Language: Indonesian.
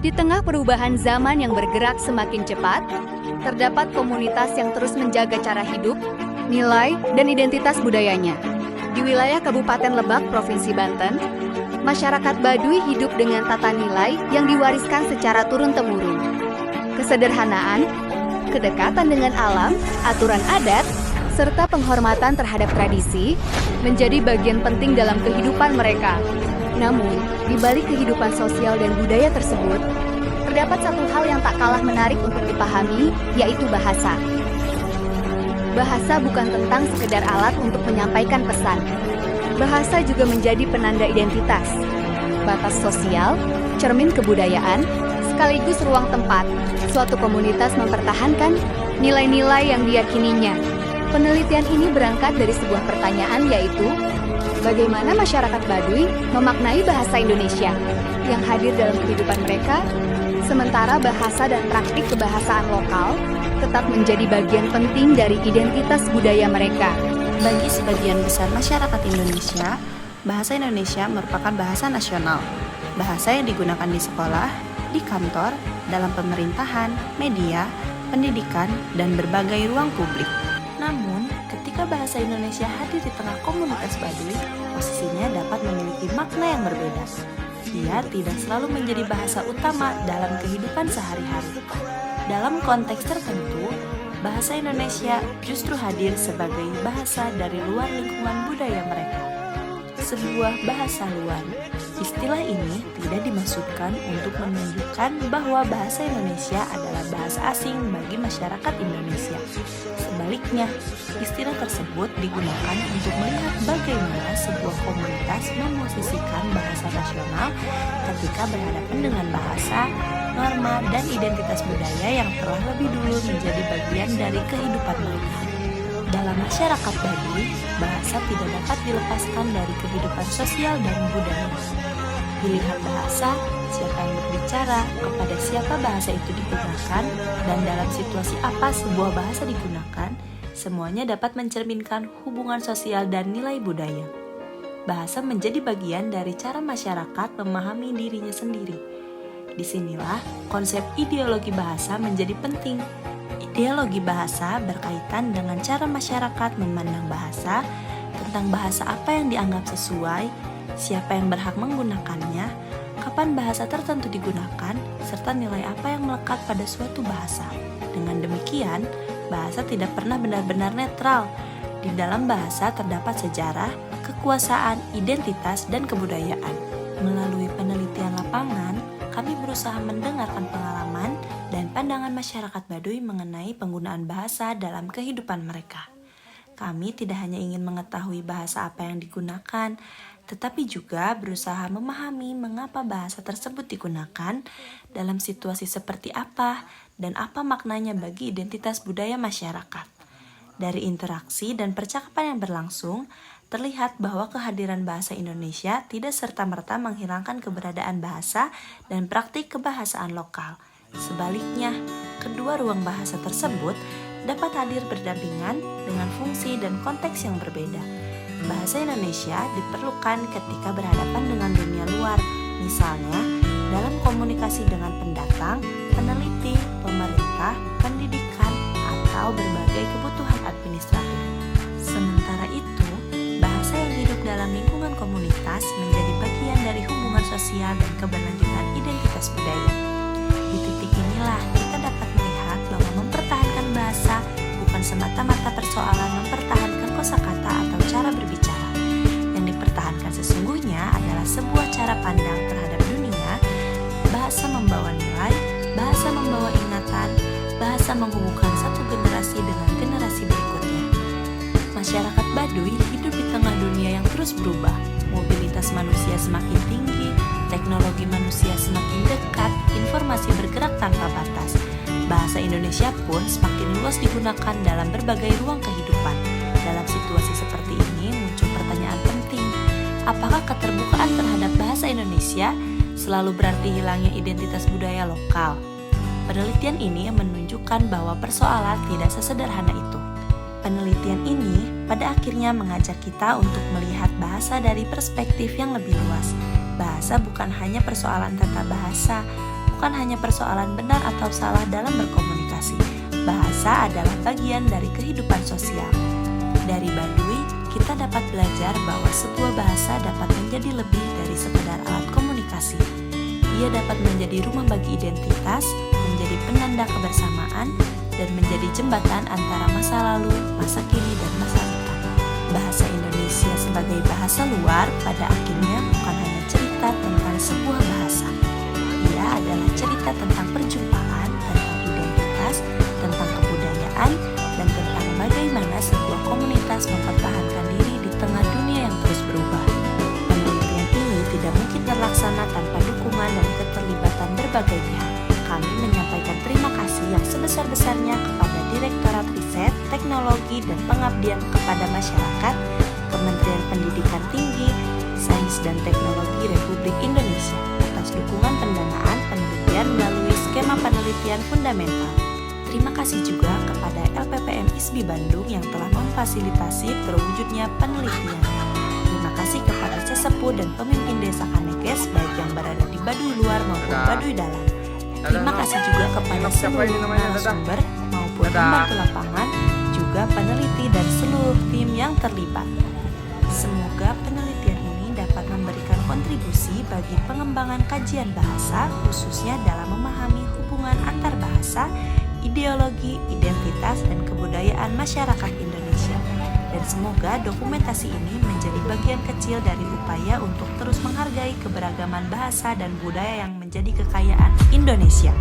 Di tengah perubahan zaman yang bergerak semakin cepat, terdapat komunitas yang terus menjaga cara hidup, nilai, dan identitas budayanya. Di wilayah Kabupaten Lebak, Provinsi Banten, masyarakat Baduy hidup dengan tata nilai yang diwariskan secara turun-temurun. Kesederhanaan, kedekatan dengan alam, aturan adat, serta penghormatan terhadap tradisi menjadi bagian penting dalam kehidupan mereka. Namun, di balik kehidupan sosial dan budaya tersebut, terdapat satu hal yang tak kalah menarik untuk dipahami, yaitu bahasa. Bahasa bukan tentang sekedar alat untuk menyampaikan pesan. Bahasa juga menjadi penanda identitas, batas sosial, cermin kebudayaan, sekaligus ruang tempat suatu komunitas mempertahankan nilai-nilai yang diyakininya. Penelitian ini berangkat dari sebuah pertanyaan, yaitu bagaimana masyarakat Baduy memaknai bahasa Indonesia yang hadir dalam kehidupan mereka, sementara bahasa dan praktik kebahasaan lokal tetap menjadi bagian penting dari identitas budaya mereka. Bagi sebagian besar masyarakat Indonesia, bahasa Indonesia merupakan bahasa nasional. Bahasa yang digunakan di sekolah, di kantor, dalam pemerintahan, media, pendidikan, dan berbagai ruang publik. Namun, ketika bahasa Indonesia hadir di tengah komunitas Baduy, posisinya dapat memiliki makna yang berbeda. Ia tidak selalu menjadi bahasa utama dalam kehidupan sehari-hari. Dalam konteks tertentu, bahasa Indonesia justru hadir sebagai bahasa dari luar lingkungan budaya mereka. Sebuah bahasa luar. Istilah ini tidak dimaksudkan untuk menunjukkan bahwa bahasa Indonesia adalah bahasa asing bagi masyarakat Indonesia. Sebaliknya, istilah tersebut digunakan untuk melihat bagaimana sebuah komunitas memosisikan bahasa nasional ketika berhadapan dengan bahasa, norma, dan identitas budaya yang telah lebih dulu menjadi bagian dari kehidupan mereka. Dalam masyarakat Baduy, bahasa tidak dapat dilepaskan dari kehidupan sosial dan budaya. Pilihan bahasa, siapa yang berbicara, kepada siapa bahasa itu digunakan, dan dalam situasi apa sebuah bahasa digunakan, semuanya dapat mencerminkan hubungan sosial dan nilai budaya. Bahasa menjadi bagian dari cara masyarakat memahami dirinya sendiri. Disinilah konsep ideologi bahasa menjadi penting. Ideologi bahasa berkaitan dengan cara masyarakat memandang bahasa, tentang bahasa apa yang dianggap sesuai, siapa yang berhak menggunakannya, kapan bahasa tertentu digunakan, serta nilai apa yang melekat pada suatu bahasa. Dengan demikian, bahasa tidak pernah benar-benar netral. Di dalam bahasa terdapat sejarah, kekuasaan, identitas, dan kebudayaan. Melalui penelitian lapangan, kami berusaha mendengarkan pengalaman dan pandangan masyarakat Baduy mengenai penggunaan bahasa dalam kehidupan mereka. Kami tidak hanya ingin mengetahui bahasa apa yang digunakan, tetapi juga berusaha memahami mengapa bahasa tersebut digunakan, dalam situasi seperti apa, dan apa maknanya bagi identitas budaya masyarakat. Dari interaksi dan percakapan yang berlangsung, terlihat bahwa kehadiran bahasa Indonesia tidak serta-merta menghilangkan keberadaan bahasa dan praktik kebahasaan lokal. Sebaliknya, kedua ruang bahasa tersebut dapat hadir berdampingan dengan fungsi dan konteks yang berbeda. Bahasa Indonesia diperlukan ketika berhadapan dengan dunia luar, misalnya dalam komunikasi dengan pendatang, peneliti, pemerintah, pendidikan, atau berbagai kebutuhan administratif. Sementara itu, bahasa yang hidup dalam lingkungan komunitas menjadi bagian dari hubungan sosial dan keberlanjutan identitas budaya. Di titik inilah kita dapat melihat bahwa mempertahankan bahasa bukan semata-mata persoalan mempertahankan kosakata atau cara berbicara. Yang dipertahankan sesungguhnya adalah sebuah cara pandang terhadap dunia. Bahasa membawa nilai, bahasa membawa ingatan, bahasa menghubungkan satu generasi dengan generasi berikutnya. Masyarakat Baduy hidup di tengah dunia yang terus berubah. Mobilitas manusia semakin tinggi, teknologi manusia semakin dekat, informasi bergerak tanpa batas. Bahasa Indonesia pun semakin luas digunakan dalam berbagai ruang kehidupan. Dalam situasi seperti ini muncul pertanyaan penting. Apakah keterbukaan terhadap bahasa Indonesia selalu berarti hilangnya identitas budaya lokal? Penelitian ini menunjukkan bahwa persoalan tidak sesederhana itu. Penelitian ini pada akhirnya mengajak kita untuk melihat bahasa dari perspektif yang lebih luas. Bahasa bukan hanya persoalan tata bahasa, bukan hanya persoalan benar atau salah dalam berkomunikasi. Bahasa adalah bagian dari kehidupan sosial. Dari Baduy, kita dapat belajar bahwa sebuah bahasa dapat menjadi lebih dari sekedar alat komunikasi. Ia dapat menjadi rumah bagi identitas, menjadi penanda kebersamaan, dan menjadi jembatan antara masa lalu, masa kini, dan masa depan. Bahasa Indonesia sebagai bahasa luar pada akhirnya bukan hanya cerita tentang sebuah bahasa. Ia adalah cerita tentang perjumpaan, tentang identitas, tentang kebudayaan, dan tentang bagaimana sebuah komunitas mempertahankan diri di tengah dunia yang terus berubah. Penelitian ini tidak mungkin terlaksana tanpa dukungan dan keterlibatan berbagai pihak. Kami menyampaikan terima kasih yang sebesar-besarnya kepada Direktorat Riset, Teknologi, dan Pengabdian kepada Masyarakat, Kementerian Pendidikan Tinggi, Sains dan Teknologi Republik Indonesia atas dukungan pendanaan penelitian melalui skema penelitian fundamental. Terima kasih juga kepada LPPM ISBI Bandung yang telah memfasilitasi terwujudnya penelitian. Terima kasih kepada sesepuh dan pemimpin desa Kanekes baik yang berada di Baduy luar maupun Baduy dalam. Terima kasih juga kepada seluruh narasumber maupun pembantu lapangan, juga peneliti dan seluruh tim yang terlibat. Semoga penelitian ini dapat memberikan kontribusi bagi pengembangan kajian bahasa, khususnya dalam memahami hubungan antar bahasa, ideologi, identitas, dan kebudayaan masyarakat Indonesia. Dan semoga dokumentasi ini menjadi bagian kecil dari upaya untuk terus menghargai keberagaman bahasa dan budaya yang menjadi kekayaan Indonesia.